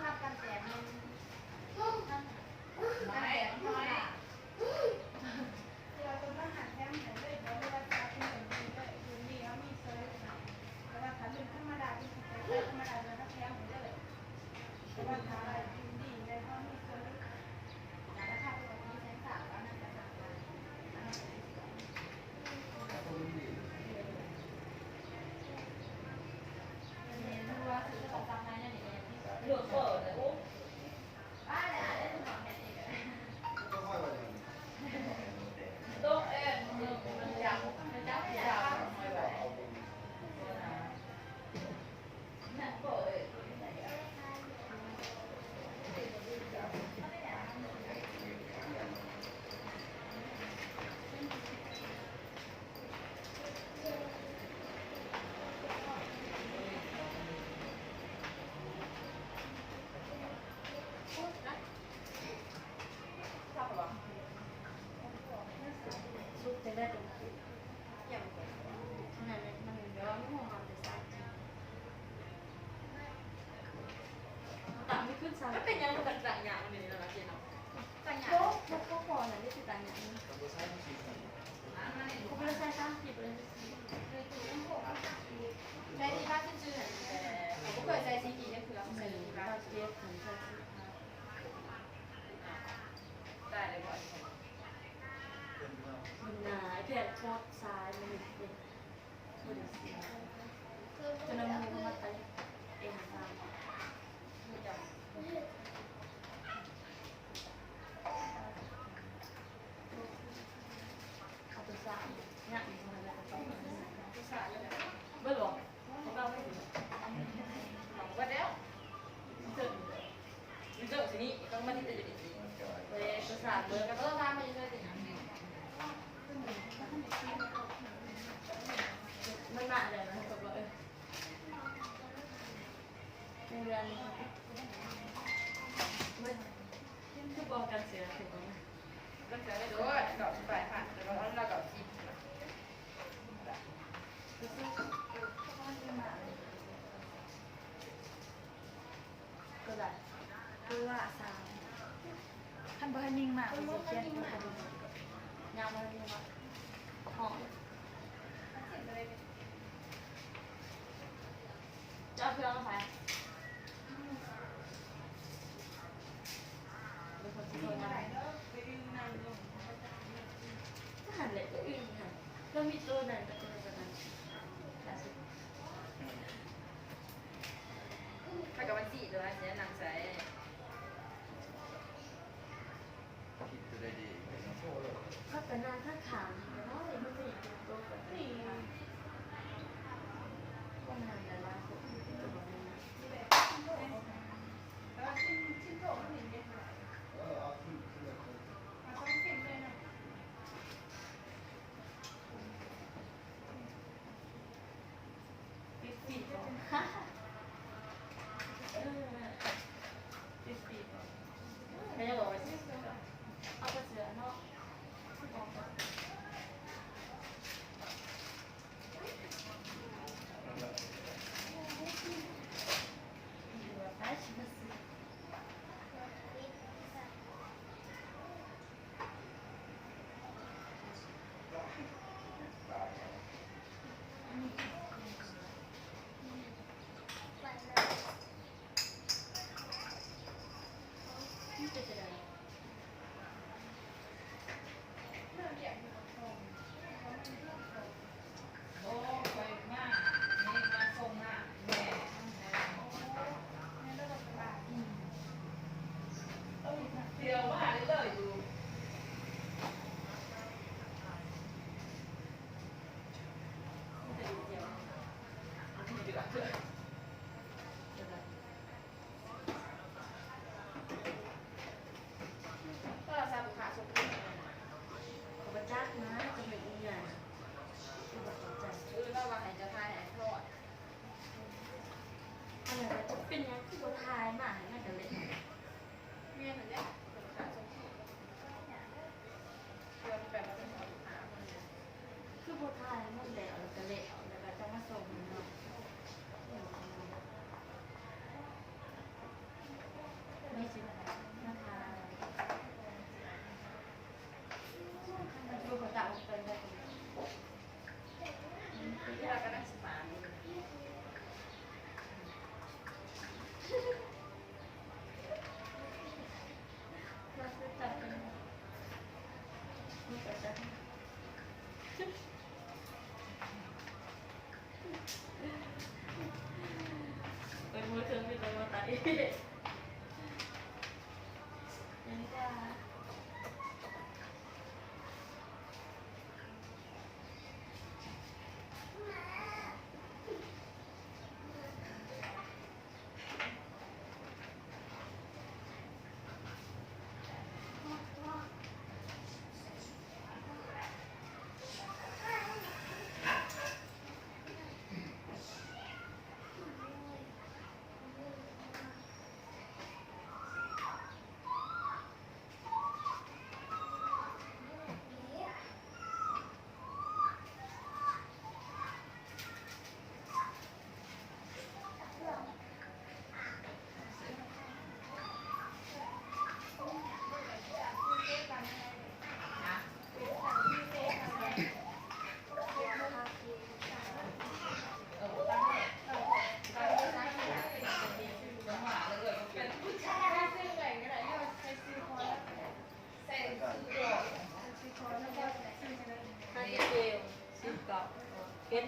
รับกันแต่มันไม่เราต้องมาหาแถมเหมือนเลยเพราะเวลาจะเป็นเหมือนนี้เลยคืนนี้เขามีเซอร์วิสแต่ว่าถ้าเป็นธรรมดาที่เป็นธรรมดาจะแถมเหมือนเลยแต่ว่าถ้าคืนนี้เลยเขามีเซอร์วิสราคาปกติ130,000แล้วน่าจะ3 ล้านว่าซื้อของตามนั้นเนี่ยเหลือเปิดเลยโอ้บ้าเลยได้ถึงของแค่นี้เลยโต๊ะมันจับไม่ไหวนั่นเปิดซุปจะได้ตรงนี้อย่างนั้นมันเยอะไม่หัวหอมจะใส่ต่างไม่ขึ้นซ้ำ ก็เป็นยังกันต่างอย่างนี้นะเจ๊เนาะ ต่างอย่าง ก็พอนะนี่คือต่างอย่างนี้เขาไม่ได้ใส่ซ้ำผิดเลย ในที่บ้านชื่อๆผมก็เคยใส่ซีกีเนี่ยคือเราใส่ที่บ้าน เจี๊ยบถึงใส่ ได้เลยบ่อย มันหนาแค่ทอดซ้ายมันเป็นคนเสียจะนำมือมาตัดเองซ้ำเอาไปซ้ำเนี่ยมันจะอะไรก็ไม่หรอกเราไม่ถึง ว่าแล้วเจอสินี่ต้องมาที่จะอยู่ดี เลยภาษาเบอร์ ก็ต้องทำไปเรื่อยๆสิ มันหนักเลยนะตกลงในเรือนมันคือบอกกันเสียถูกไหม รักษาได้ด้วยดอกปลายผ่านแต่เราเราดอกจีบ ก็ได้ คือว่าสาวท่านบอกให้นิ่งมาก มัน เลย ก็ เขียน ยิ่งมากยาวมาเลยว่าหอมจะเอาเพื่อนมาไปเป็นคนที่โดนอะไรก็หันเลยก็อื่นค่ะก็มีตัวนั้นก็ตัวนั้นล่าสุด ถ้ากับวันจีบเลยเนี่ยนางใส่ ก็เป็นนานถ้าขามเนาะมันจะอยู่ตัวแบบนี้ก็นานแต่ละคนตัวนี้ แล้วชิ้นโตมันเห็นได้ไหมมาต้องเข็มเลยนะ ปิดปิดก่อนปิดปิดก่อนไม่ได้บอกว่าเอาไปเสือเนาะได้ชิมสินี่เป็นอะไร เรื่องใหญ่ ยัง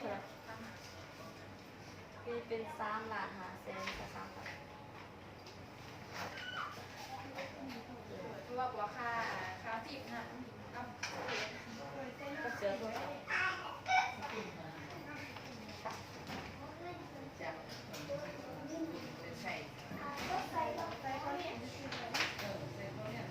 ว่า เป็น3 ล้าน5 แสนกับ3 บาท คือว่าหัวค่าจีบนะกับ ก็เสือตัวสอง จับใส่ ใส่เขาเห็นคือเลย ใส่เขาเนี่ย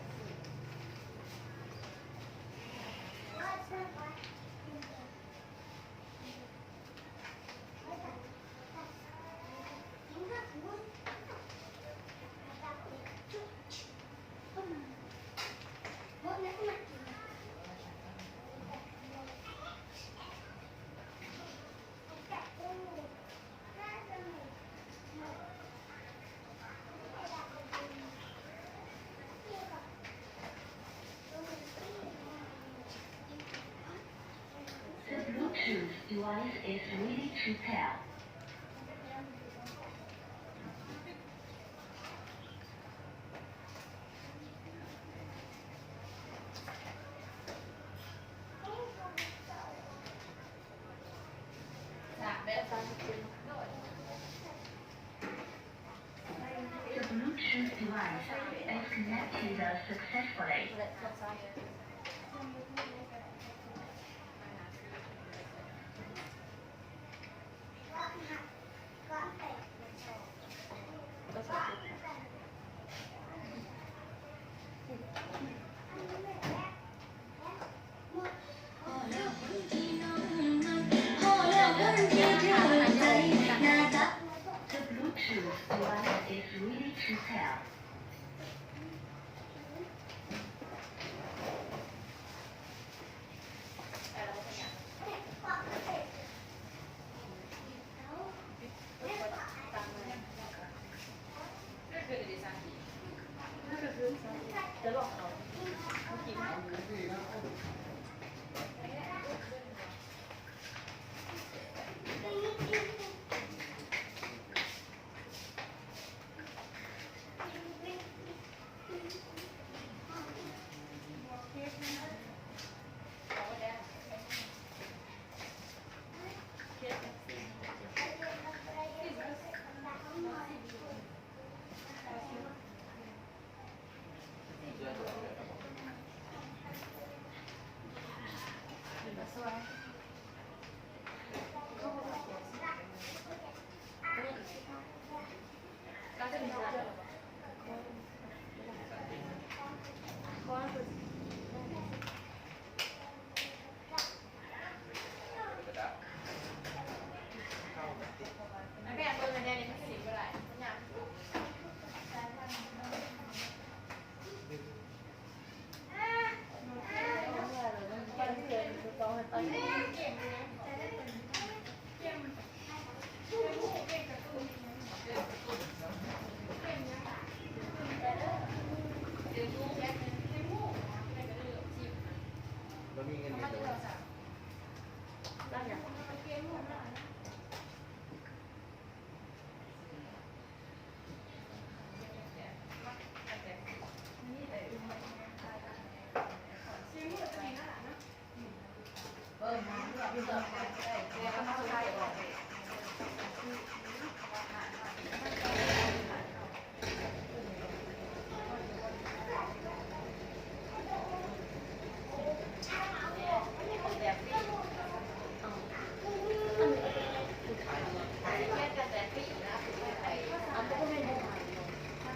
The Bluetooth device is ready to pair. แบบ 37 The Bluetooth device is connected successfully. และก็3ก็30 The Bluetooth device is ready to pair. นั่นคือดีไซน์ จะลองเอาเมื่อกี้มันเคสแบบนี้เป็นแบบสวยเราจะมีเจอเพราะว่าคือ แม่เบอร์มันเนี่ยมันสิบเท่าไหร่มันอยาก เรามีเงินเดือน ด้านอย่าง เ เอาก็ไม่ได้หมายลง ตอน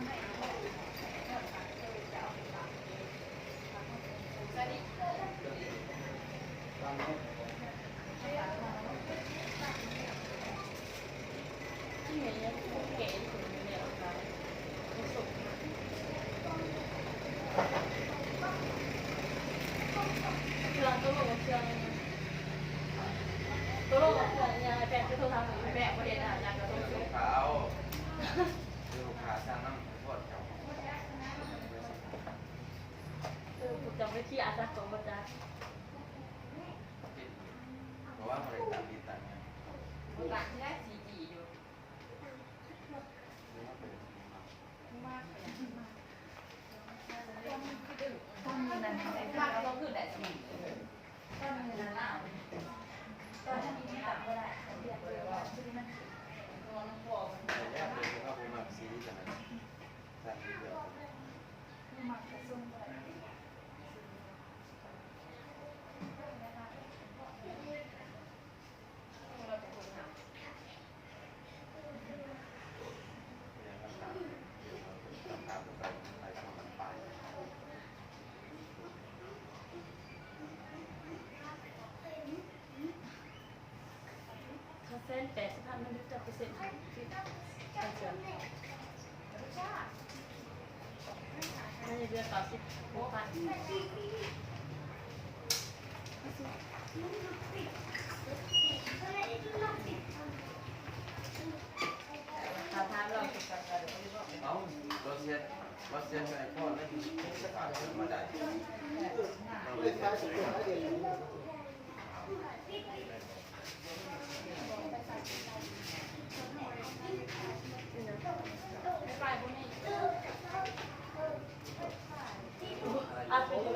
นี้ ที่ไหนเนี่ยเก๋ที่สุดเนี่ยเราไปส่งเครื่องตัวลงกับเครื่องตัวลงกับเครื่องยังไงแปะไปโทรศัพท์แปะประเด็นอ่ะยังก็ต้อง ลู ซื้อก ค้าเอาลูกค้าสร้างน้ำทอดเขา จำไว้ที่อาจารย์ของอาจารย์ เพราะว่าบริษัทดีต่างเนี่ย หลังที่ได้สีจีอยู่ มากเลย ต้องมีนั่นไอ้บ้านเราคือแต่สี ก็มีนะล่ะก็ถ้ามีไม่ตัดก็ได้เรียกเลยว่าชื่อมัน ตัวน้องพ่อ แต่แยกเลยว่าผมมาซีกันนะสร้างดีเดียว มากกระซุ่มไป เราจะคนทำ อย่างนั้นตามตามไปทำมันไป คาเฟ่80,000มันจะเปอร์เซ็นต์ที่การเชื่อมมันจะเดือน90,000ถ้าถามเรา เอาเราเสียไปพ่อแล้วจะขาดเงินมาได้เราเลยแทบจะไม่ได้ ไม่ไปพวกนี้ อัดไปดู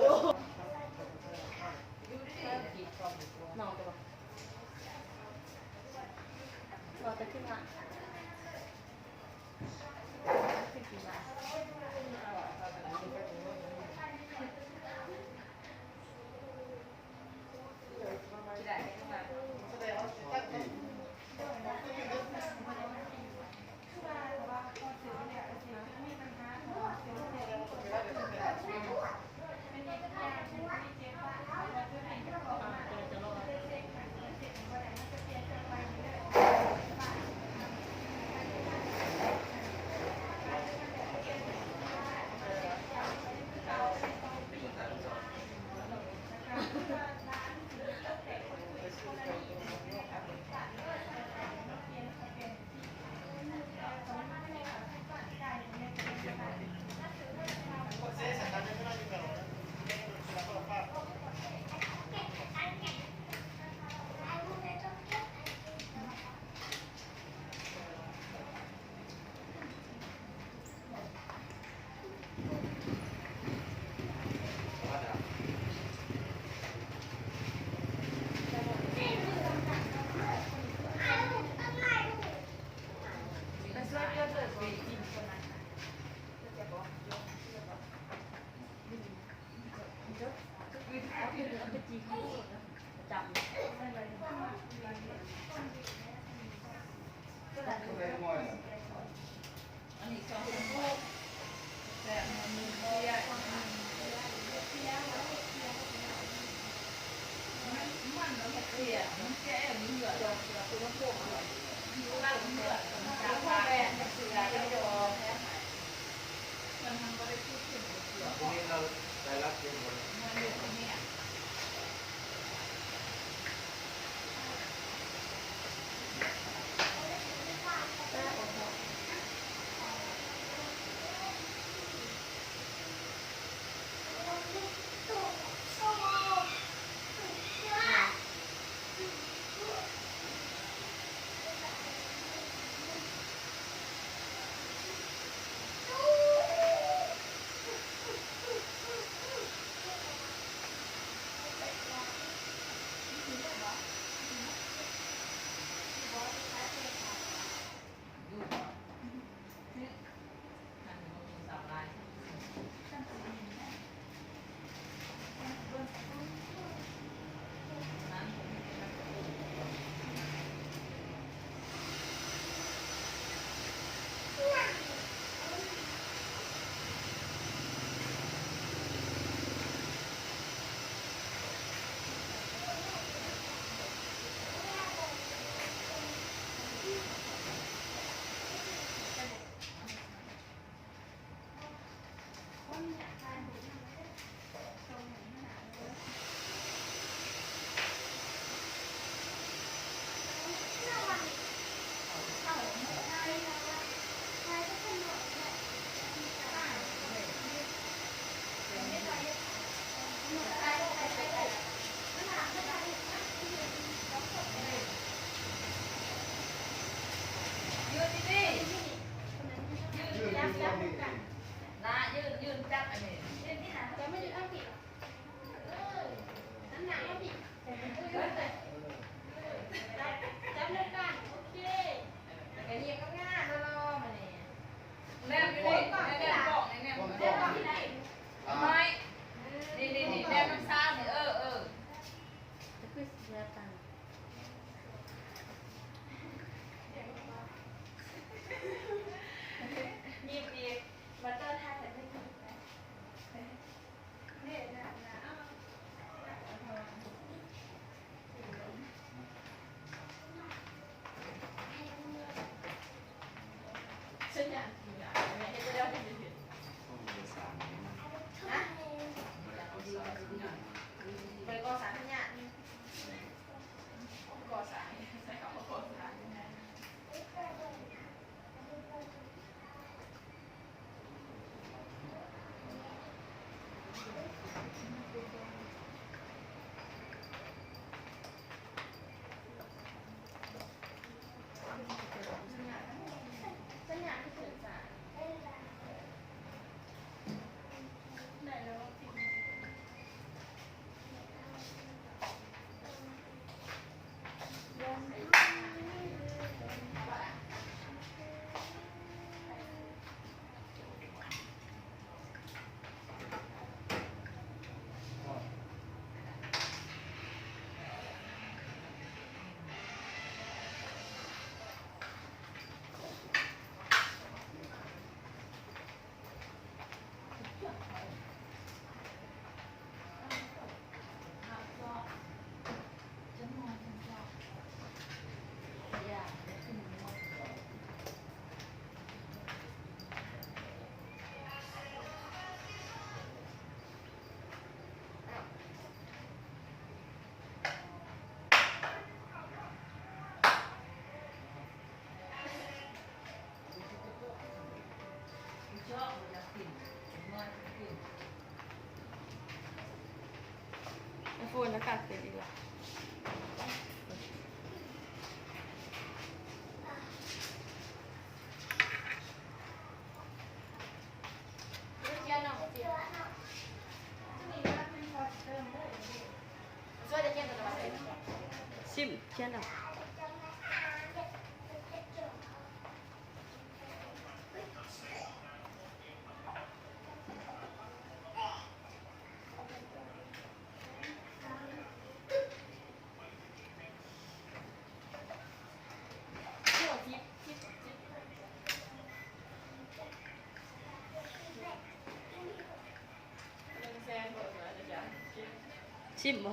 อยู่ได้ดีความรู้ น้องจะบอกเราจะขึ้นมาขึ้นกี่มา ที่ได้ให้มา ว่าพอซื้อเนี่ยซื้อมีปัญหาพอซื้อเนี่ยเป็นปัญหาเป็นปัญหาเป็นเจ็บว่าเราจะให้ก็บอกมา จะรอด เด็กๆมันเจ็บว่าไหนมันจะเปลี่ยนจากไปเรื่อยไปช่วยเพื่อนเกิดวีกินคนนั้นจะบอก จะจีเขาจำ อันนี้สองคนพวกแต่มันเสียมันเราเสียมันแก่มันเหลือดอกตัวน้ำพวกมันบ้านเหลือดมันจะพ่อแม่เสียจะไม่ยอมมันทำก็ได้พูดถึงเสือ ทีนี้เราได้รับเงินหมด มันอยู่ตรงนี้ ฉันอยากกินอ่ะแม่ให้จะได้ไม่เห็น ต้องมีสามนี่นะ นะ ไปก่อสร้างเนี่ยก่อสร้างใช่เขาก่อสร้าง สัญญาที่เกิดจาก ไหนแล้วติด ไอโฟนแล้วกัดเป็นอีกแล้ว เทียนเนาะเทียน นี่ว่าเป็นพอเติมเลย ช่วยจะเทียนตัวละเท่าไหร่ ชิมเทียนอ่ะ หัวทิพย์ทิพย์ทิพย์แซนบอกว่าจะ ชิมบ่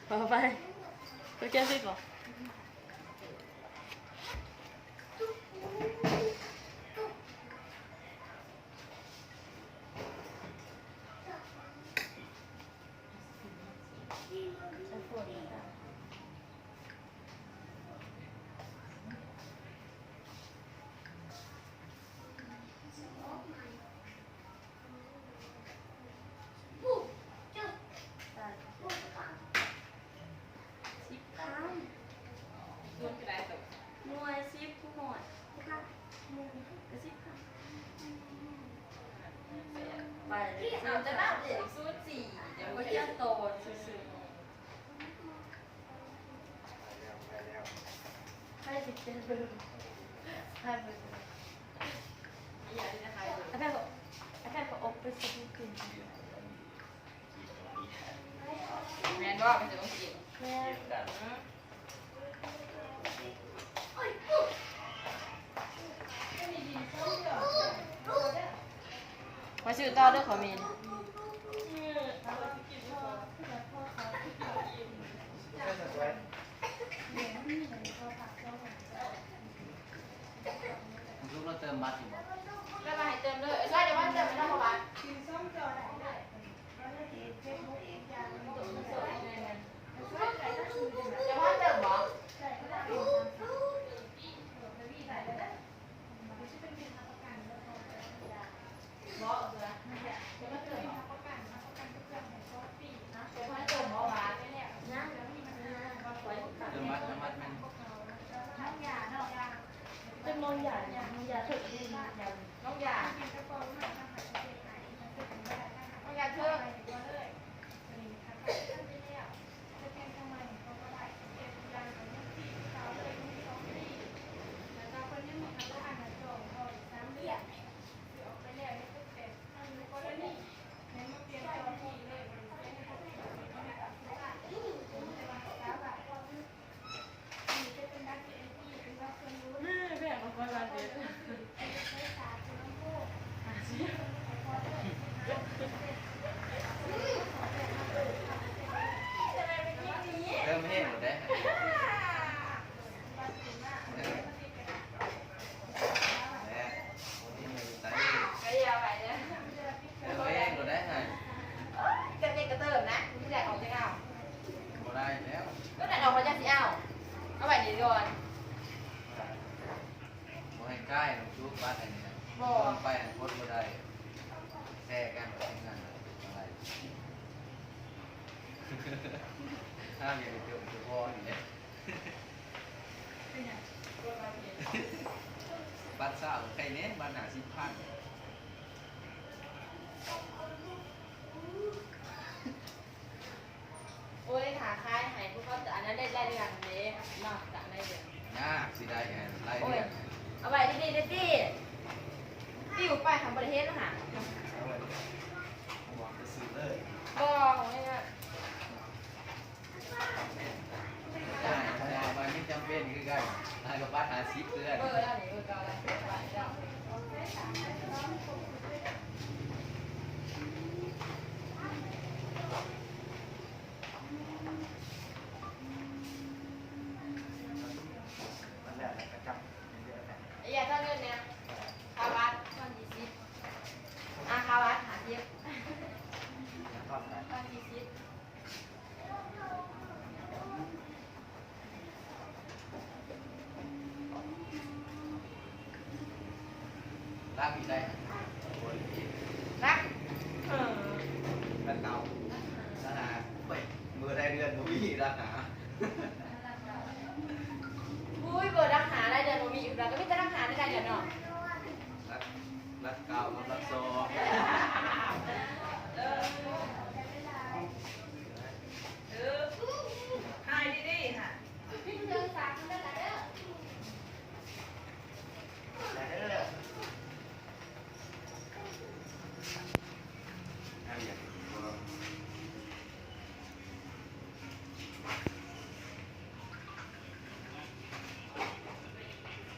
พอไปตัวแก้ซิดบ่ รวมกันได้ตัว หน่วยซิปผู้หน่วยค่ะหน่วยกระซิบค่ะไปเลย เอาจะนับเด็กสู้สี่เดี๋ยว ก็ ก็ เที เที ย ย น น โต โต ซื่อ ไปแล้ว ๆให้สิเทียนเบอร์ให้เบอร์ อย่าที่จะใครเลย อาแพทย์ก็อาแพทย์ก็อบไปสักนิดนึง แมนก็เป็นจะต้องกิน แม่ มาชื่อต่อด้วยขอมีน ไม่สวย ลูกเราเติมบัตรอยู่บ่ แล้วมาให้เติมเลยใช่เดี๋ยวว่าเติมไม่ต้องมา คือส้มจอได้เลยเราจะเห็นเฟซบุ๊กอีกอย่างนึงตัวมันสวยเลยนะช่วยใส่ก็คือจะแบบ เดี๋ยวว่าเติมหรอ ใส่ก็ได้เป็นจะมีหลายแล้วมันจะเป็นเงินประกันแล้วก็จะ บอกเสือ เดี๋ยวก็เติมประกันทุกอย่างให้ก็ปีนะ เดี๋ยวว่าเติมบอกมา ไม่แล้วนะแล้วมีมันมาไว้ เติมบัตรน้ำมันมัน น้ำยาเนาะยา จะมองใหญ่มองใหญ่ถึงดีมากอย่าง น้องยา กินกระป๋องมากนะคะจะเป็นไหนมันจะเป็นแบบนั้น น้องยาเพิ่ม ก็เลยจะมีค่ะท่านไปแล้วจะเป็นทำไมเขาก็ได้เป็นยางของที่เขาเลยมีสองที่แล้วก็คนนี้มีคำว่าอันนั้นสองพอ3 เดือนออกไปแล้วนี่ก็เป็นอันนี้ก็ได้นี่ในมาเปลี่ยนตัวที่เลยมันเป็นของที่ไม่ได้กับที่บ้านแต่ว่า3 บาทก็คือนี่จะเป็นนักเรียนที่เป็นนักเรียนรู้ แม่แม่ของคนละเด็ด เริ่มแห้งหมดแล้วแหละ ใกล้ๆน้ำซุปบ้านอะไรเนี่ยไปโคตรบ่ได้แช่กันแบบนี้นั่นอะไรถ้ามีเกี่ยวกับพ่ออยู่เนี่ยบัตรสาวใครเน้นบัตรหนา10,000โอ้ยขาคายหายพวกเขาแต่อันนั้นได้เรื่องนี้นอกจากได้เรื่อง ยากสิได้ไงไล่ โอ้ย เรียน เอาไปดีๆดิติ้วไปทำประเทศแล้วหา หวังจะซื้อเลย บอกไม่ได้ ได้มาไม่จำเป็นคือกันนายกับบัตร50เดือน แล้วนี่เก่าแล้วไปแล้ว มันแล้วกระจับเยอะๆนะ อย่าเท่าเรื่องเนี้ยคาวัดตอนยี่สิบคาวัดหาเทียบ แล้วก็ไป ตอนยี่สิบ ลากอีกได้โอ้ย รัก แล้วเก่าแล้วหาไปมือได้เดือนบ่มีแล้วหา อุ้ยเบอร์รักหาอะไรเดี๋ยวมีอยู่แล้วก็ไม่จะรักหาได้เดี๋ยวเนาะ รักเก่ากับรักซอง